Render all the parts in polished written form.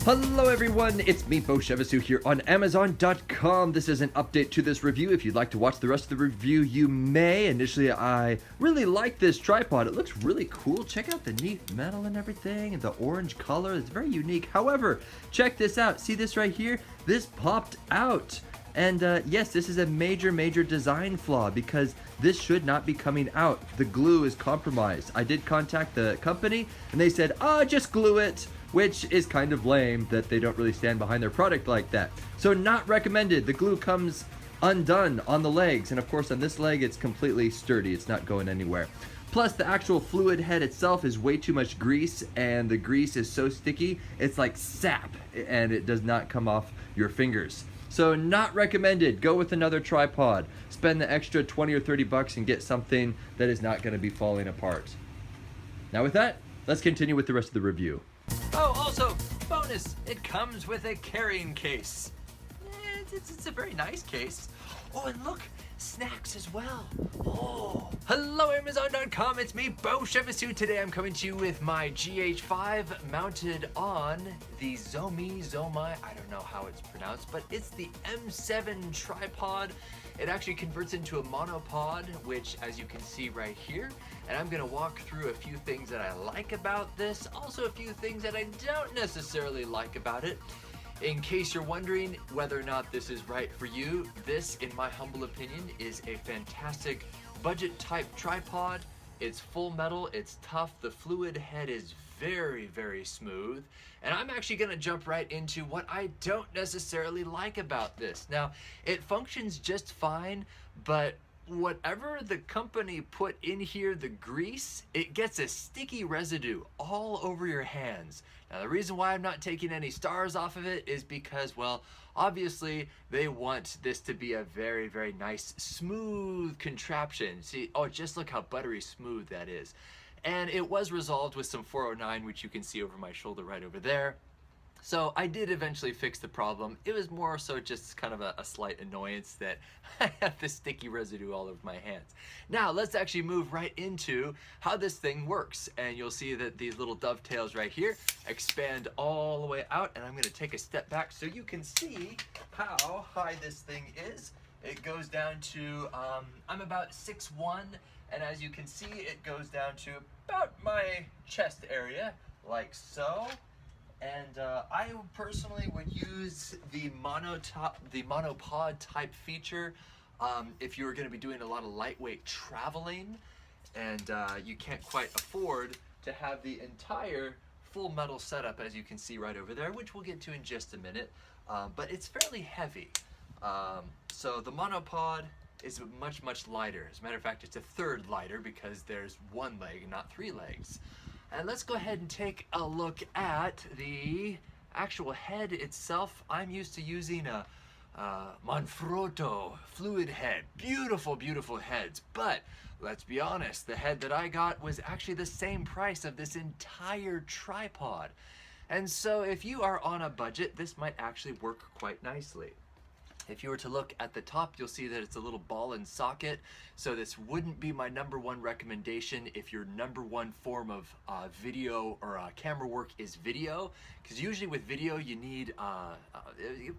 Hello everyone, it's me, Beau here on Amazon.com. This is an update to this review. If you'd like to watch the rest of the review, you may. Initially, I really like this tripod. It looks really cool. Check out the neat metal and everything, and the orange color. It's very unique. However, check this out. See this right here? This popped out. And yes, this is a major design flaw because this should not be coming out. The glue is compromised. I did contact the company and they said, just glue it, which is kind of lame that they don't really stand behind their product like that. So not recommended. The glue comes undone on the legs, and of course on this leg it's completely sturdy. It's not going anywhere. Plus the actual fluid head itself is way too much grease, and the grease is so sticky, it's like sap, and it does not come off your fingers. So not recommended. Go with another tripod. Spend the extra 20 or 30 bucks and get something that is not going to be falling apart. Now with that, let's continue with the rest of the review. Oh, also, bonus, it comes with a carrying case. It's a very nice case. Oh, and look, snacks as well. Oh, hello Amazon.com, it's me, Beau. Today I'm coming to you with my GH5 mounted on the Zomei, I don't know how it's pronounced, but it's the M7 tripod. It actually converts into a monopod, which as you can see right here, and I'm gonna walk through a few things that I like about this, also a few things that I don't necessarily like about it. In case you're wondering whether or not this is right for you, this, in my humble opinion, is a fantastic budget type tripod. It's full metal, it's tough, the fluid head is very smooth, and I'm actually gonna jump right into what I don't necessarily like about this. Now, it functions just fine, but whatever the company put in here, the grease, it gets a sticky residue all over your hands. Now, the reason why I'm not taking any stars off of it is because, well, obviously they want this to be a very nice, smooth contraption. See, oh, just look how buttery smooth that is. And it was resolved with some 409, which you can see over my shoulder right over there. So I did eventually fix the problem. It was more so just kind of a slight annoyance that I have this sticky residue all over my hands. Now let's actually move right into how this thing works. And you'll see that these little dovetails right here expand all the way out. And I'm gonna take a step back so you can see how high this thing is. It goes down to, I'm about 6'1", and as you can see, it goes down to about my chest area, like so. And I personally would use the monopod type feature if you were going to be doing a lot of lightweight traveling, and you can't quite afford to have the entire full metal setup, as you can see right over there, which we'll get to in just a minute. But it's fairly heavy. So the monopod is much lighter. As a matter of fact, it's a third lighter because there's one leg, not three legs. And let's go ahead and take a look at the actual head itself. I'm used to using a Manfrotto fluid head. Beautiful heads. But let's be honest, the head that I got was actually the same price of this entire tripod. And so if you are on a budget, this might actually work quite nicely. If you were to look at the top, you'll see that it's a little ball and socket. So this wouldn't be my #1 recommendation if your #1 form of video or camera work is video. Because usually with video, you need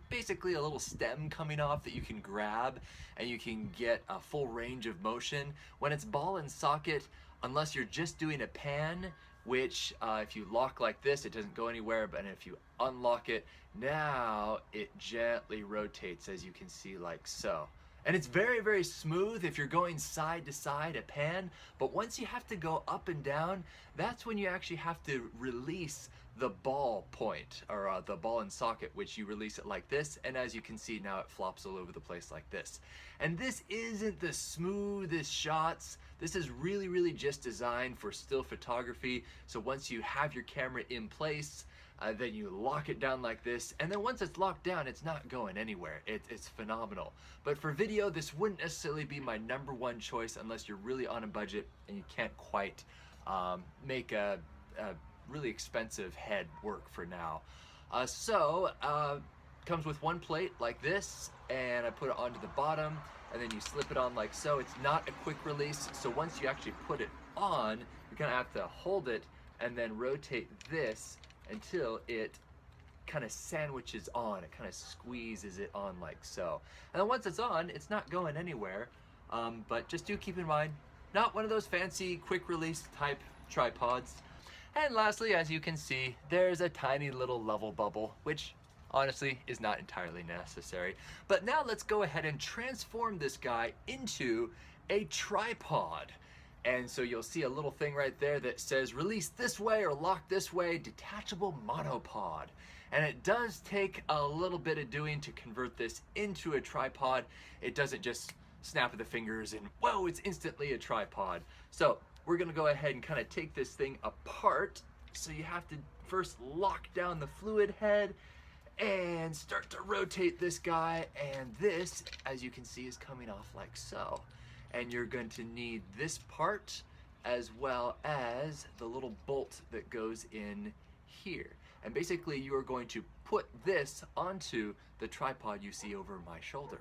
basically a little stem coming off that you can grab and you can get a full range of motion. When it's ball and socket, unless you're just doing a pan, which if you lock like this, it doesn't go anywhere, but if you unlock it, now it gently rotates, as you can see, like so. And it's very smooth if you're going side to side, a pan, but once you have to go up and down, that's when you actually have to release the ball point, or the ball and socket, which you release it like this, and as you can see now it flops all over the place like this. And this isn't the smoothest shots. This is really just designed for still photography. So once you have your camera in place, then you lock it down like this, and then once it's locked down, it's not going anywhere. It's phenomenal. But for video, this wouldn't necessarily be my #1 choice unless you're really on a budget and you can't quite make a really expensive head work for now. Comes with one plate like this, and I put it onto the bottom, and then you slip it on like so. It's not a quick release, so once you actually put it on, you're gonna have to hold it and then rotate this until it kind of sandwiches on, it kind of squeezes it on like so. And then once it's on, it's not going anywhere, but just do keep in mind, not one of those fancy quick release type tripods. And lastly, as you can see, there's a tiny little level bubble, which honestly is not entirely necessary. But now let's go ahead and transform this guy into a tripod. And so you'll see a little thing right there that says release this way or lock this way, detachable monopod. And it does take a little bit of doing to convert this into a tripod. It doesn't just snap of the fingers and whoa, it's instantly a tripod. So we're gonna go ahead and kind of take this thing apart. So you have to first lock down the fluid head and start to rotate this guy. And this, as you can see, is coming off like so. And you're going to need this part as well as the little bolt that goes in here. And basically you are going to put this onto the tripod you see over my shoulder.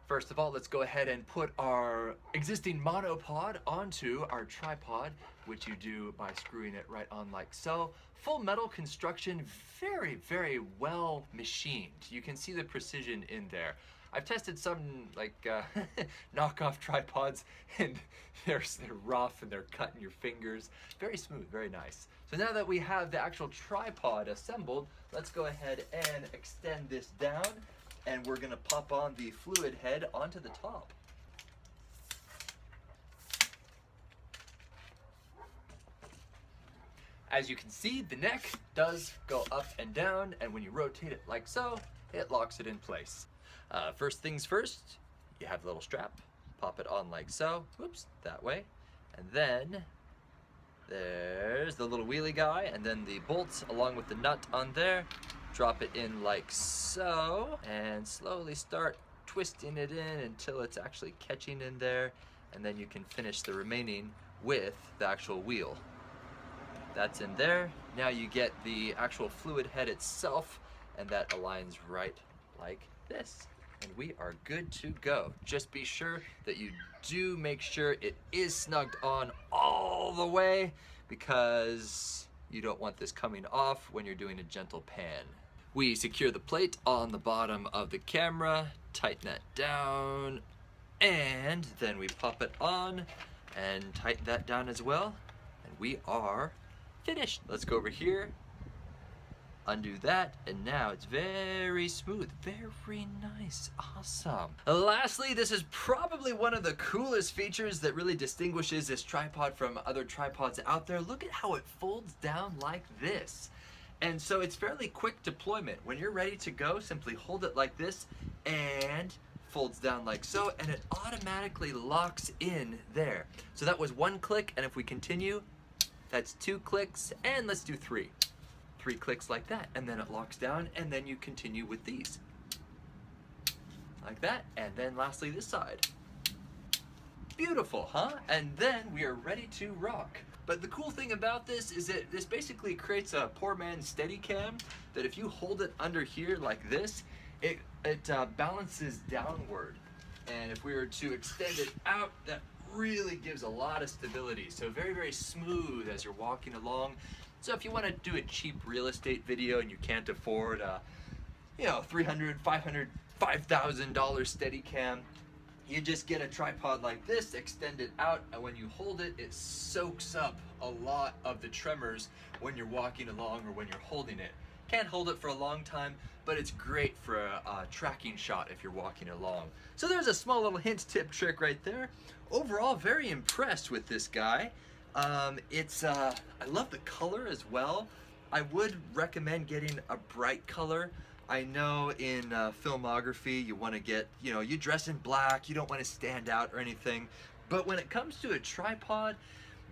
First of all, let's go ahead and put our existing monopod onto our tripod, which you do by screwing it right on like so. Full metal construction, very, very well machined. You can see the precision in there. I've tested some like knockoff tripods and they're rough and they're cutting your fingers. Very smooth, very nice. So now that we have the actual tripod assembled, let's go ahead and extend this down. And we're gonna pop on the fluid head onto the top. As you can see, the neck does go up and down, and when you rotate it like so, it locks it in place. First things first, you have the little strap, pop it on like so, whoops, that way, and then there's the little wheelie guy, and then the bolts along with the nut on there. Drop it in like so, and slowly start twisting it in until it's actually catching in there, and then you can finish the remaining with the actual wheel. That's in there. Now you get the actual fluid head itself, and that aligns right like this. And we are good to go. Just be sure that you do make sure it is snugged on all the way, because you don't want this coming off when you're doing a gentle pan. We secure the plate on the bottom of the camera, tighten that down, and then we pop it on and tighten that down as well, and we are finished. Let's go over here, undo that, and now it's very smooth, very nice, awesome. Lastly, this is probably one of the coolest features that really distinguishes this tripod from other tripods out there. Look at how it folds down like this. And so it's fairly quick deployment. When you're ready to go, simply hold it like this and folds down like so, and it automatically locks in there. So that was one click, and if we continue, that's 2 clicks, and let's do 3. 3 clicks like that, and then it locks down, and then you continue with these. Like that, and then lastly this side. Beautiful, huh? And then we are ready to rock. But the cool thing about this is that this basically creates a poor man's Steadicam, that if you hold it under here like this, it balances downward. And if we were to extend it out, that really gives a lot of stability. So very, very smooth as you're walking along. So if you want to do a cheap real estate video and you can't afford a, $300, $500, $5,000 Steadicam, you just get a tripod like this, extend it out, and when you hold it, it soaks up a lot of the tremors when you're walking along or when you're holding it. Can't hold it for a long time, but it's great for a tracking shot if you're walking along. So there's a small little hint, tip, trick right there. Overall, very impressed with this guy. I love the color as well. I would recommend getting a bright color. I know in filmography you want to get, you dress in black, you don't want to stand out or anything. But when it comes to a tripod,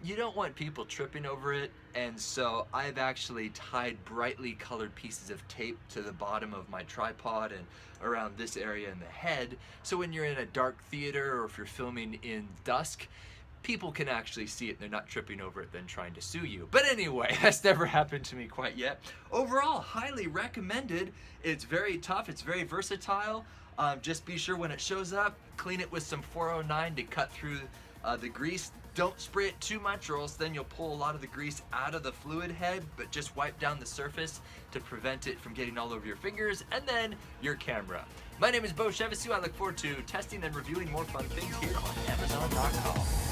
you don't want people tripping over it. And so I've actually tied brightly colored pieces of tape to the bottom of my tripod and around this area in the head. So when you're in a dark theater or if you're filming in dusk, people can actually see it and they're not tripping over it then trying to sue you. But anyway, that's never happened to me quite yet. Overall, highly recommended. It's very tough, it's very versatile. Just be sure when it shows up, clean it with some 409 to cut through the grease Don't spray it too much or else then you'll pull a lot of the grease out of the fluid head, but just wipe down the surface to prevent it from getting all over your fingers and then your camera. My name is Beau. I look forward to testing and reviewing more fun things here on Amazon.com.